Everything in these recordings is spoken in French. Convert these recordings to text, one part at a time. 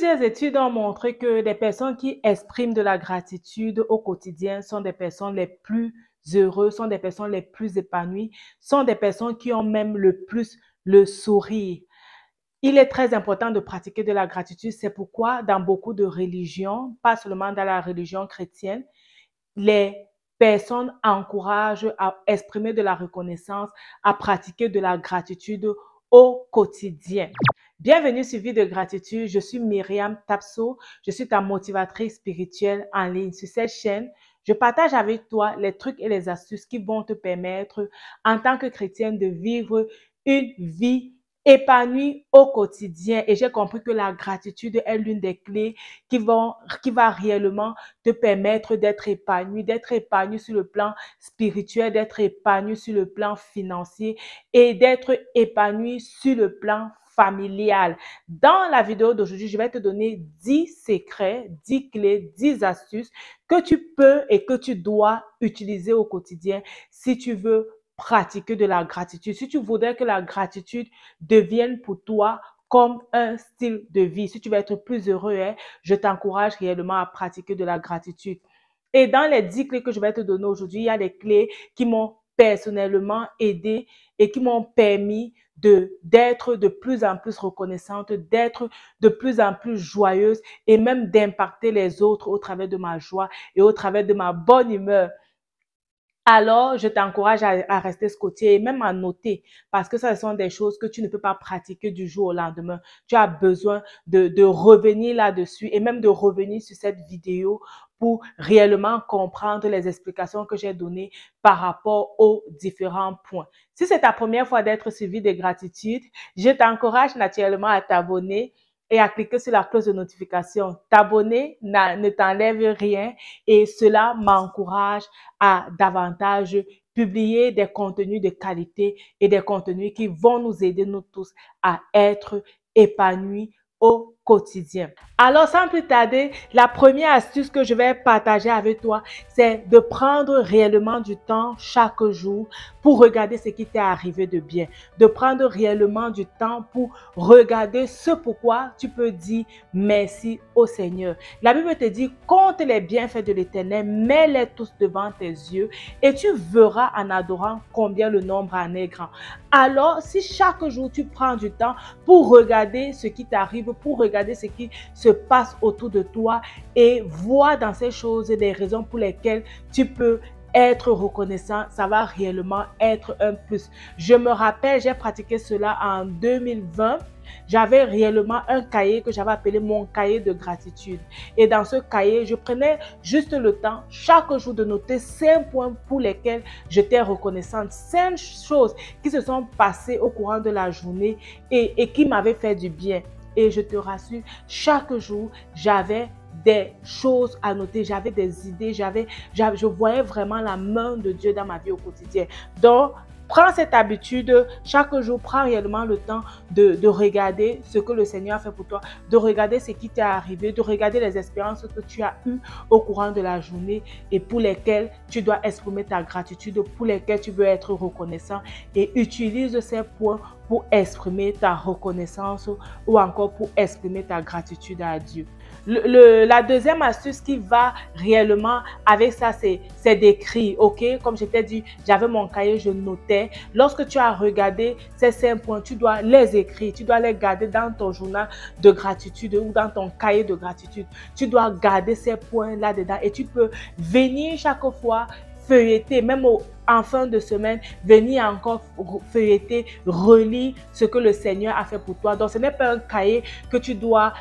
Plusieurs études ont montré que les personnes qui expriment de la gratitude au quotidien sont des personnes les plus heureuses, sont des personnes les plus épanouies, sont des personnes qui ont même le plus le sourire. Il est très important de pratiquer de la gratitude. C'est pourquoi dans beaucoup de religions, pas seulement dans la religion chrétienne, les personnes encouragent à exprimer de la reconnaissance, à pratiquer de la gratitude au quotidien. Bienvenue sur Vie de gratitude, je suis Myriam Tapso, je suis ta motivatrice spirituelle en ligne. Sur cette chaîne, je partage avec toi les trucs et les astuces qui vont te permettre en tant que chrétienne de vivre une vie épanouie au quotidien. Et j'ai compris que la gratitude est l'une des clés qui va réellement te permettre d'être épanoui sur le plan spirituel, d'être épanoui sur le plan financier et d'être épanoui sur le plan familial. Dans la vidéo d'aujourd'hui, je vais te donner 10 secrets, 10 clés, 10 astuces que tu peux et que tu dois utiliser au quotidien si tu veux pratiquer de la gratitude. Si tu voudrais que la gratitude devienne pour toi comme un style de vie, si tu veux être plus heureux, je t'encourage réellement à pratiquer de la gratitude. Et dans les 10 clés que je vais te donner aujourd'hui, il y a des clés qui m'ont personnellement aidé et qui m'ont permis d'être de plus en plus reconnaissante, d'être de plus en plus joyeuse et même d'impacter les autres au travers de ma joie et au travers de ma bonne humeur. Alors, je t'encourage à rester scotché et même à noter parce que ça, ce sont des choses que tu ne peux pas pratiquer du jour au lendemain. Tu as besoin de revenir là-dessus et même de revenir sur cette vidéo pour réellement comprendre les explications que j'ai données par rapport aux différents points. Si c'est ta première fois d'être suivi de gratitude, je t'encourage naturellement à t'abonner et à cliquer sur la cloche de notification. T'abonner ne t'enlève rien et cela m'encourage à davantage publier des contenus de qualité et des contenus qui vont nous aider, nous tous, à être épanouis au quotidien. Alors, sans plus tarder, la première astuce que je vais partager avec toi, c'est de prendre réellement du temps chaque jour pour regarder ce qui t'est arrivé de bien. De prendre réellement du temps pour regarder ce pourquoi tu peux dire merci au Seigneur. La Bible te dit, compte les bienfaits de l'Éternel, mets-les tous devant tes yeux et tu verras en adorant combien le nombre en est grand. Alors, si chaque jour tu prends du temps pour regarder ce qui t'arrive, pour regarder ce qui se passe autour de toi et voir dans ces choses les raisons pour lesquelles tu peux être reconnaissant, ça va réellement être un plus. Je me rappelle, j'ai pratiqué cela en 2020. J'avais réellement un cahier que j'avais appelé mon cahier de gratitude. Et dans ce cahier, je prenais juste le temps chaque jour de noter 5 points pour lesquels j'étais reconnaissante. 5 choses qui se sont passées au courant de la journée et qui m'avaient fait du bien. Et je te rassure, chaque jour, j'avais des choses à noter, j'avais des idées, je voyais vraiment la main de Dieu dans ma vie au quotidien. Donc, prends cette habitude, chaque jour, prends réellement le temps de regarder ce que le Seigneur a fait pour toi, de regarder ce qui t'est arrivé, de regarder les expériences que tu as eues au courant de la journée et pour lesquelles tu dois exprimer ta gratitude, pour lesquelles tu veux être reconnaissant et utilise ces points pour exprimer ta reconnaissance ou encore pour exprimer ta gratitude à Dieu. La deuxième astuce qui va réellement avec ça, c'est d'écrire, ok? Comme je t'ai dit, j'avais mon cahier, je notais. Lorsque tu as regardé ces 5 points, tu dois les écrire, tu dois les garder dans ton journal de gratitude ou dans ton cahier de gratitude. Tu dois garder ces points là-dedans et tu peux venir chaque fois feuilleter, même en fin de semaine, venir encore feuilleter, relire ce que le Seigneur a fait pour toi. Donc, ce n'est pas un cahier que tu dois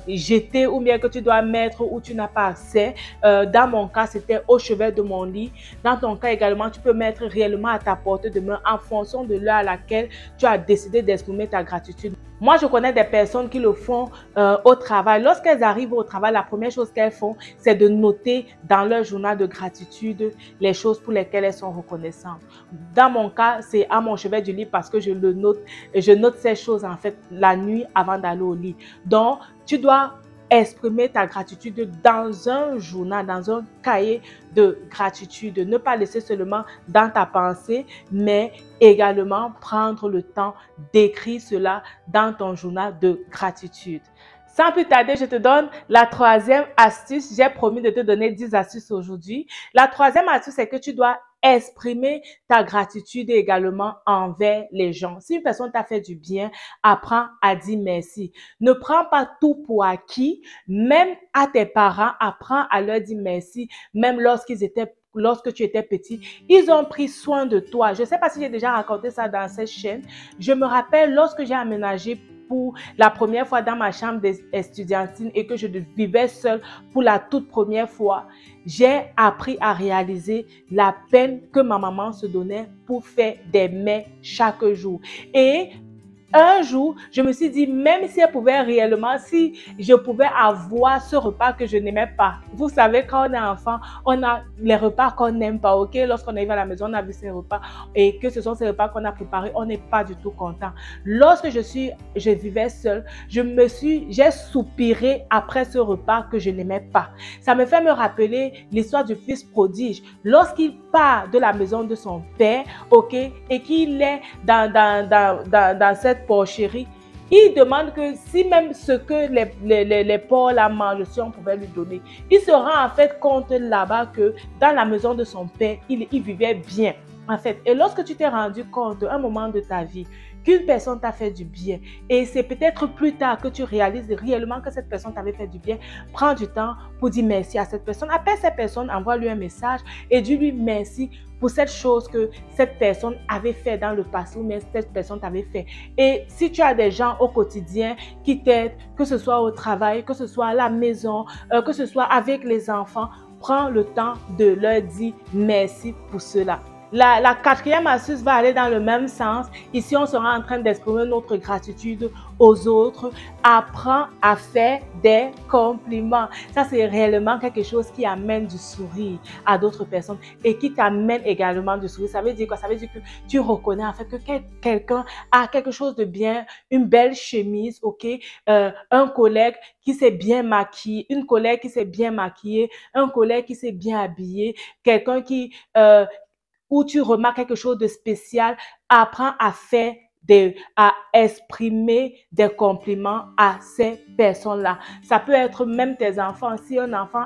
jeter ou bien que tu dois mettre où tu n'as pas accès. Dans mon cas, c'était au chevet de mon lit. Dans ton cas également, tu peux mettre réellement à ta portée de main en fonction de l'heure à laquelle tu as décidé d'exprimer ta gratitude. Moi, je connais des personnes qui le font au travail. Lorsqu'elles arrivent au travail, la première chose qu'elles font, c'est de noter dans leur journal de gratitude les choses pour lesquelles elles sont reconnaissantes. Dans mon cas, c'est à mon chevet du lit parce que je le note. Je note ces choses en fait la nuit avant d'aller au lit. Donc, tu dois exprimer ta gratitude dans un journal, dans un cahier de gratitude. Ne pas laisser seulement dans ta pensée, mais également prendre le temps d'écrire cela dans ton journal de gratitude. Sans plus tarder, je te donne la troisième astuce. J'ai promis de te donner 10 astuces aujourd'hui. La troisième astuce, c'est que tu dois exprimer ta gratitude également envers les gens. Si une personne t'a fait du bien, apprends à dire merci. Ne prends pas tout pour acquis. Même à tes parents, apprends à leur dire merci, même lorsque tu étais petit, ils ont pris soin de toi. Je ne sais pas si j'ai déjà raconté ça dans cette chaîne. Je me rappelle lorsque j'ai aménagé pour la première fois dans ma chambre estudiantine et que je vivais seule pour la toute première fois, j'ai appris à réaliser la peine que ma maman se donnait pour faire des mets chaque jour. Et un jour, je me suis dit, même si elle pouvait réellement, si je pouvais avoir ce repas que je n'aimais pas. Vous savez, quand on est enfant, on a les repas qu'on n'aime pas, ok? Lorsqu'on arrive à la maison, on a vu ces repas et que ce sont ces repas qu'on a préparés, on n'est pas du tout content. Lorsque je vivais seule, j'ai soupiré après ce repas que je n'aimais pas. Ça me fait me rappeler l'histoire du fils prodige. Lorsqu'il part de la maison de son père, ok, et qu'il est dans cette porcherie, il demande que si même ce que les porcs la mangent, si on pouvait lui donner. Il se rend en fait compte là-bas que dans la maison de son père, il vivait bien. En fait, et lorsque tu t'es rendu compte à un moment de ta vie qu'une personne t'a fait du bien et c'est peut-être plus tard que tu réalises réellement que cette personne t'avait fait du bien, prends du temps pour dire merci à cette personne. Appelle cette personne, envoie-lui un message et dis-lui merci pour cette chose que cette personne avait fait dans le passé ou même cette personne t'avait fait. Et si tu as des gens au quotidien qui t'aident, que ce soit au travail, que ce soit à la maison, que ce soit avec les enfants, prends le temps de leur dire merci pour cela. La quatrième astuce va aller dans le même sens. Ici, on sera en train d'exprimer notre gratitude aux autres. Apprends à faire des compliments. Ça, c'est réellement quelque chose qui amène du sourire à d'autres personnes et qui t'amène également du sourire. Ça veut dire quoi? Ça veut dire que tu reconnais en fait que quelqu'un a quelque chose de bien, une belle chemise, ok? Un collègue qui s'est bien maquillé, une collègue qui s'est bien maquillée, un collègue qui s'est bien habillé, quelqu'un où tu remarques quelque chose de spécial, apprends à exprimer des compliments à ces personnes-là. Ça peut être même tes enfants. Si un enfant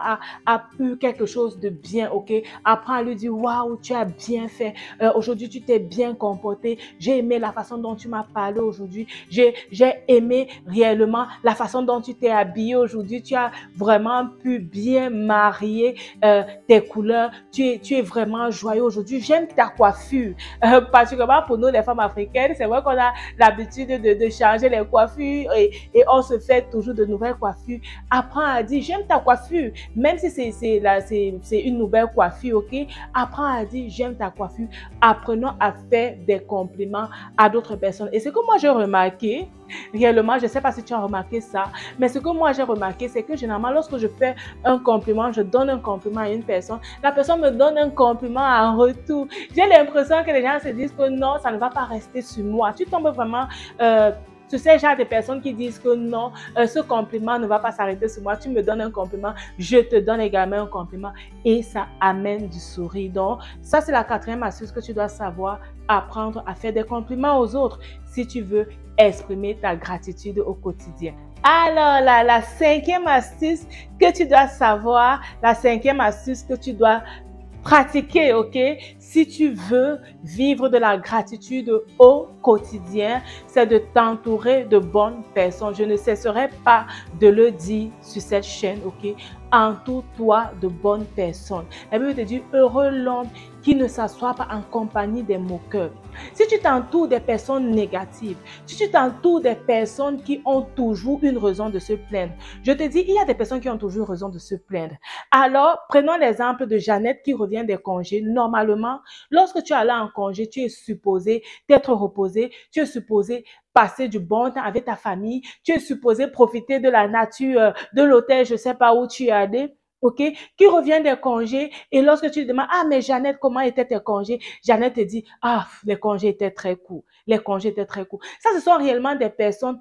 a eu quelque chose de bien, ok, apprends à lui dire, waouh, tu as bien fait. Aujourd'hui, tu t'es bien comporté. J'ai aimé la façon dont tu m'as parlé aujourd'hui. J'ai aimé réellement la façon dont tu t'es habillé aujourd'hui. Tu as vraiment pu bien marier tes couleurs. Tu es vraiment joyeux aujourd'hui. J'aime ta coiffure. Particulièrement pour nous, les femmes africaines, c'est vrai qu'on a l'habitude de changer les coiffures et on se fait toujours de nouvelles coiffures. Apprends à dire, j'aime ta coiffure. Même si c'est une nouvelle coiffure, ok? Apprends à dire, j'aime ta coiffure. Apprenons à faire des compliments à d'autres personnes. Et ce que moi j'ai remarqué, réellement, je ne sais pas si tu as remarqué ça, mais ce que moi j'ai remarqué, c'est que généralement, lorsque je fais un compliment, je donne un compliment à une personne, la personne me donne un compliment en retour. J'ai l'impression que les gens se disent que non, ça ne va pas rester sur moi. Tu tombes vraiment sur ces genres de personnes qui disent que non, ce compliment ne va pas s'arrêter sur moi. Tu me donnes un compliment, je te donne également un compliment et ça amène du sourire. Donc, ça, c'est la quatrième astuce que tu dois savoir, apprendre à faire des compliments aux autres si tu veux exprimer ta gratitude au quotidien. Alors, la cinquième astuce que tu dois savoir, la cinquième astuce que tu dois pratiquer, ok? Si tu veux vivre de la gratitude au quotidien, c'est de t'entourer de bonnes personnes. Je ne cesserai pas de le dire sur cette chaîne, ok? Entoure-toi de bonnes personnes. La Bible te dit, heureux l'homme qui ne s'assoit pas en compagnie des moqueurs. Si tu t'entoures des personnes négatives, si tu t'entoures des personnes qui ont toujours une raison de se plaindre, je te dis, il y a des personnes qui ont toujours raison de se plaindre. Alors, prenons l'exemple de Jeannette qui revient des congés. Normalement, lorsque tu es allé en congé, tu es supposé t'être reposé, tu es supposé passer du bon temps avec ta famille, tu es supposé profiter de la nature, de l'hôtel, je ne sais pas où tu es allé. OK? Qui revient des congés et lorsque tu lui demandes, ah, mais Jeannette, comment étaient tes congés? Jeannette te dit, ah, les congés étaient très courts. Les congés étaient très courts. Ça, ce sont réellement des personnes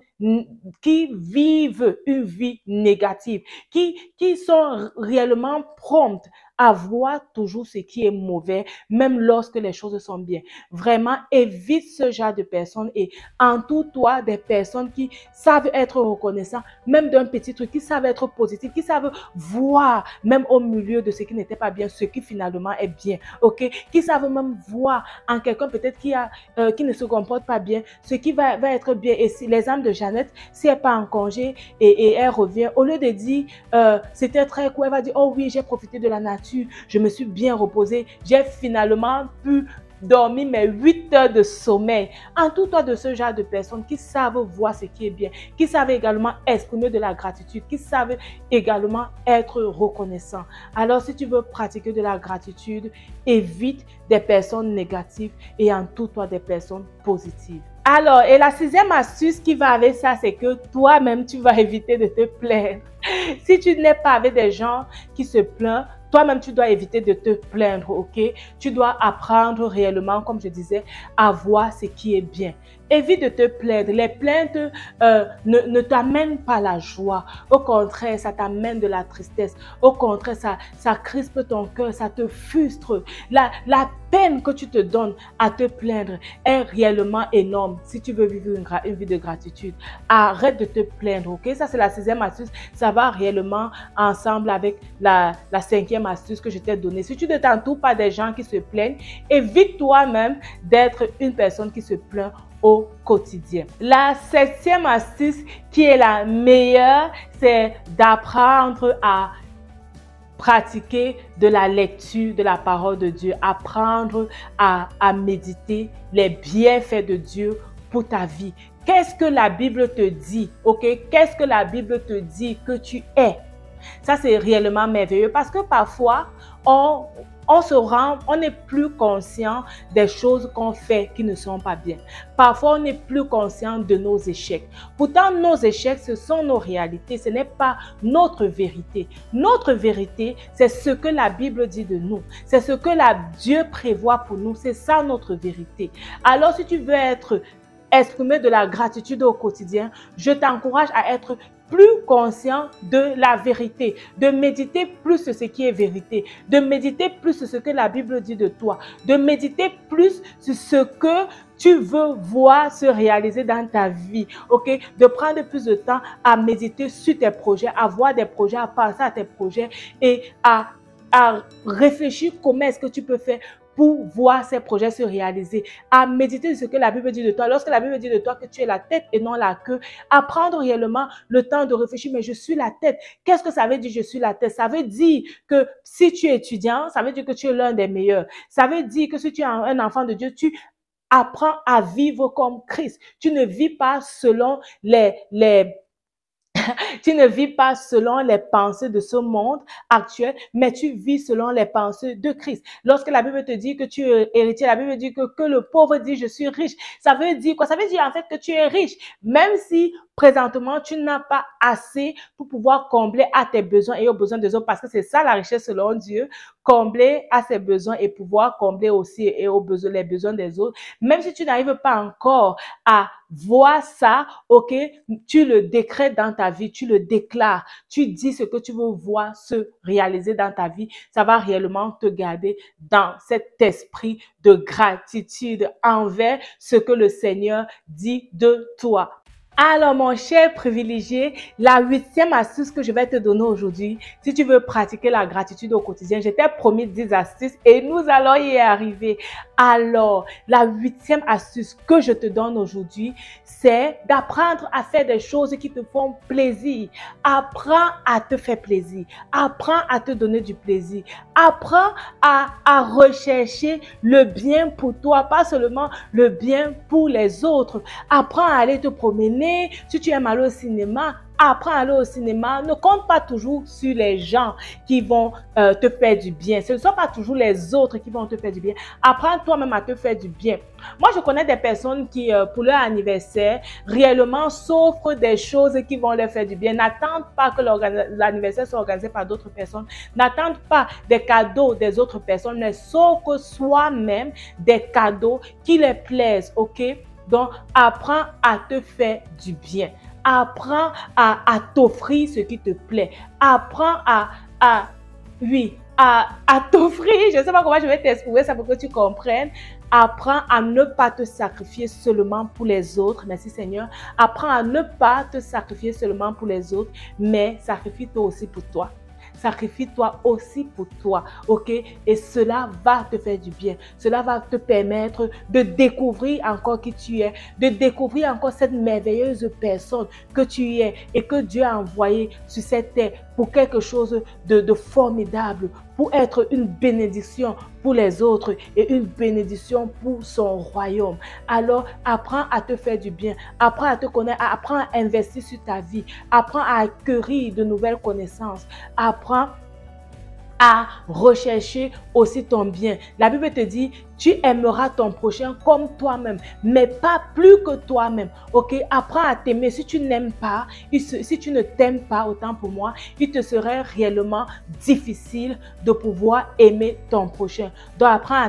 qui vivent une vie négative, qui sont réellement promptes à voir toujours ce qui est mauvais, même lorsque les choses sont bien. Vraiment, évite ce genre de personnes et entoure-toi des personnes qui savent être reconnaissants, même d'un petit truc, qui savent être positifs, qui savent voir, même au milieu de ce qui n'était pas bien, ce qui finalement est bien, ok? Qui savent même voir en quelqu'un peut-être qui ne se comporte pas bien, ce qui va être bien. Et si l'exemple de Jeannette, si elle part en congé et elle revient, au lieu de dire c'était très cool, elle va dire oh oui, j'ai profité de la nature, je me suis bien reposée, j'ai finalement pu dormir mes 8 heures de sommeil. Entoure-toi de ce genre de personnes qui savent voir ce qui est bien, qui savent également exprimer de la gratitude, qui savent également être reconnaissants. Alors, si tu veux pratiquer de la gratitude, évite des personnes négatives et entoure-toi des personnes positives. Alors, et la sixième astuce qui va avec ça, c'est que toi-même, tu vas éviter de te plaindre. Si tu n'es pas avec des gens qui se plaignent, toi-même, tu dois éviter de te plaindre, ok? Tu dois apprendre réellement, comme je disais, à voir ce qui est bien. Évite de te plaindre. Les plaintes ne t'amènent pas la joie. Au contraire, ça t'amène de la tristesse. Au contraire, ça crispe ton cœur, ça te frustre. La peine que tu te donnes à te plaindre est réellement énorme si tu veux vivre une vie de gratitude. Arrête de te plaindre, ok? Ça, c'est la sixième astuce. Ça va réellement ensemble avec la cinquième astuce que je t'ai donnée. Si tu ne t'entoures pas des gens qui se plaignent, évite toi-même d'être une personne qui se plaint au quotidien. La septième astuce qui est la meilleure, c'est d'apprendre à pratiquer de la lecture de la parole de Dieu, apprendre à méditer les bienfaits de Dieu pour ta vie. Qu'est-ce que la Bible te dit? Ok? Qu'est-ce que la Bible te dit que tu es? Ça, c'est réellement merveilleux parce que parfois, on n'est plus conscient des choses qu'on fait qui ne sont pas bien. Parfois, on n'est plus conscient de nos échecs. Pourtant, nos échecs, ce sont nos réalités. Ce n'est pas notre vérité. Notre vérité, c'est ce que la Bible dit de nous. C'est ce que Dieu prévoit pour nous. C'est ça notre vérité. Alors, si tu veux exprimer de la gratitude au quotidien, je t'encourage à être plus conscient de la vérité, de méditer plus sur ce qui est vérité, de méditer plus sur ce que la Bible dit de toi, de méditer plus sur ce que tu veux voir se réaliser dans ta vie, ok? De prendre plus de temps à méditer sur tes projets, à voir des projets, à penser à tes projets et à réfléchir comment est-ce que tu peux faire pour voir ces projets se réaliser, à méditer sur ce que la Bible dit de toi. Lorsque la Bible dit de toi que tu es la tête et non la queue, à prendre réellement le temps de réfléchir, mais je suis la tête. Qu'est-ce que ça veut dire je suis la tête? Ça veut dire que si tu es étudiant, ça veut dire que tu es l'un des meilleurs. Ça veut dire que si tu es un enfant de Dieu, tu apprends à vivre comme Christ. Tu ne vis pas selon tu ne vis pas selon les pensées de ce monde actuel, mais tu vis selon les pensées de Christ. Lorsque la Bible te dit que tu es héritier, la Bible dit que le pauvre dit je suis riche. Ça veut dire quoi? Ça veut dire en fait que tu es riche, même si présentement tu n'as pas assez pour pouvoir combler à tes besoins et aux besoins des autres, parce que c'est ça la richesse selon Dieu, combler à ses besoins et pouvoir combler aussi et les besoins des autres. Même si tu n'arrives pas encore à voir ça, ok, tu le décrètes dans ta vie, tu le déclares, tu dis ce que tu veux voir se réaliser dans ta vie, ça va réellement te garder dans cet esprit de gratitude envers ce que le Seigneur dit de toi. Alors, mon cher privilégié, la huitième astuce que je vais te donner aujourd'hui, si tu veux pratiquer la gratitude au quotidien, je t'ai promis 10 astuces et nous allons y arriver. Alors, la huitième astuce que je te donne aujourd'hui, c'est d'apprendre à faire des choses qui te font plaisir. Apprends à te faire plaisir. Apprends à te donner du plaisir. Apprends à rechercher le bien pour toi, pas seulement le bien pour les autres. Apprends à aller te promener. Si tu aimes aller au cinéma, apprends à aller au cinéma. Ne compte pas toujours sur les gens qui vont te faire du bien. Ce ne sont pas toujours les autres qui vont te faire du bien. Apprends toi-même à te faire du bien. Moi, je connais des personnes qui, pour leur anniversaire, réellement s'offrent des choses qui vont leur faire du bien. N'attendent pas que l'anniversaire soit organisé par d'autres personnes. N'attendent pas des cadeaux des autres personnes, mais s'offrent soi-même des cadeaux qui les plaisent, ok? Donc, apprends à te faire du bien. Apprends à t'offrir ce qui te plaît. Apprends oui, à t'offrir. Je ne sais pas comment je vais t'exprimer ça pour que tu comprennes. Apprends à ne pas te sacrifier seulement pour les autres. Merci Seigneur. Apprends à ne pas te sacrifier seulement pour les autres, mais sacrifie-toi aussi pour toi. Sacrifie-toi aussi pour toi, ok? Et cela va te faire du bien. Cela va te permettre de découvrir encore qui tu es, de découvrir encore cette merveilleuse personne que tu es et que Dieu a envoyée sur cette terre pour quelque chose de formidable, pour être une bénédiction pour les autres et une bénédiction pour son royaume. Alors, apprends à te faire du bien, apprends à te connaître, apprends à investir sur ta vie, apprends à acquérir de nouvelles connaissances, apprends à rechercher aussi ton bien. La Bible te dit, tu aimeras ton prochain comme toi-même, mais pas plus que toi-même. Ok, apprends à t'aimer. Si tu n'aimes pas, si tu ne t'aimes pas, autant pour moi, il te serait réellement difficile de pouvoir aimer ton prochain. Donc apprends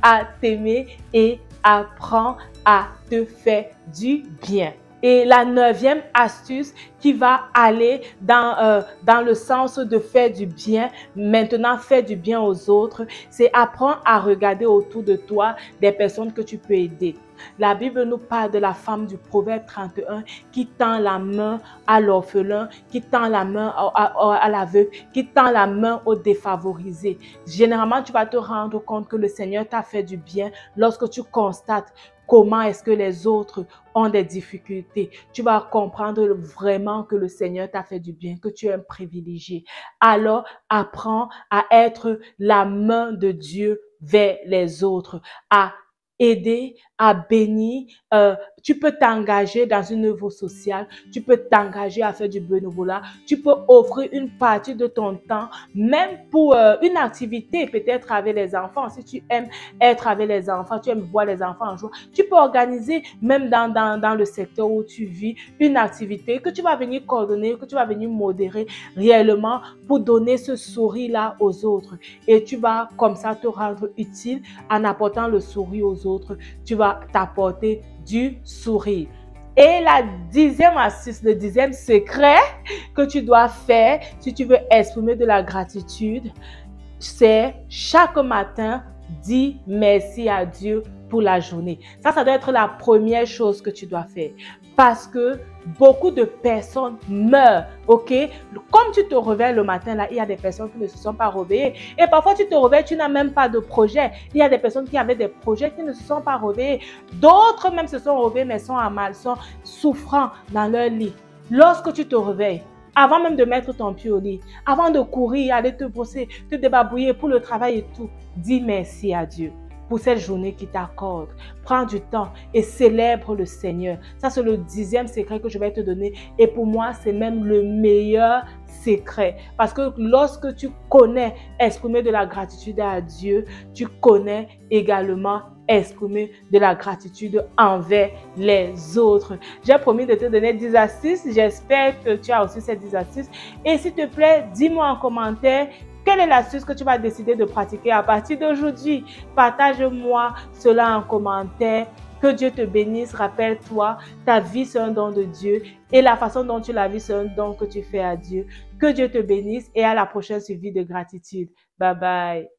à t'aimer et apprends à te faire du bien. Et la 9e astuce qui va aller dans le sens de faire du bien, maintenant faire du bien aux autres, c'est apprendre à regarder autour de toi des personnes que tu peux aider. La Bible nous parle de la femme du Proverbe 31 qui tend la main à l'orphelin, qui tend la main à l'aveugle, qui tend la main aux défavorisés. Généralement, tu vas te rendre compte que le Seigneur t'a fait du bien lorsque tu constates comment est-ce que les autres ont des difficultés. Tu vas comprendre vraiment que le Seigneur t'a fait du bien, que tu es un privilégié. Alors, apprends à être la main de Dieu vers les autres, à aider, à bénir. Tu peux t'engager dans une œuvre sociale, tu peux t'engager à faire du bénévolat, tu peux offrir une partie de ton temps, même pour une activité, peut-être avec les enfants. Si tu aimes être avec les enfants, tu aimes voir les enfants en jour, tu peux organiser, même dans le secteur où tu vis, une activité que tu vas venir coordonner, que tu vas venir modérer réellement pour donner ce sourire-là aux autres. Et tu vas comme ça te rendre utile en apportant le sourire aux autres. Tu vas t'apporter du sourire. Et la 10e astuce, le 10e secret que tu dois faire si tu veux exprimer de la gratitude, c'est chaque matin, dis merci à Dieu pour la journée. Ça doit être la première chose que tu dois faire. Parce que beaucoup de personnes meurent, ok? Comme tu te réveilles le matin, là, il y a des personnes qui ne se sont pas réveillées. Et parfois, tu te réveilles, tu n'as même pas de projet. Il y a des personnes qui avaient des projets qui ne se sont pas réveillées. D'autres même se sont réveillées, mais sont à mal, sont souffrants dans leur lit. Lorsque tu te réveilles, avant même de mettre ton pied au lit, avant de courir, aller te brosser, te débarbouiller pour le travail et tout, dis merci à Dieu pour cette journée qu'il t'accorde. Prends du temps et célèbre le Seigneur. Ça, c'est le 10e secret que je vais te donner. Et pour moi, c'est même le meilleur secret. Parce que lorsque tu connais exprimer de la gratitude à Dieu, tu connais également exprimer de la gratitude envers les autres. J'ai promis de te donner 10 astuces. J'espère que tu as aussi ces 10 astuces. Et s'il te plaît, dis-moi en commentaire quelle est l'astuce que tu vas décider de pratiquer à partir d'aujourd'hui. Partage-moi cela en commentaire. Que Dieu te bénisse. Rappelle-toi, ta vie c'est un don de Dieu et la façon dont tu la vis c'est un don que tu fais à Dieu. Que Dieu te bénisse et à la prochaine suivi de gratitude. Bye bye.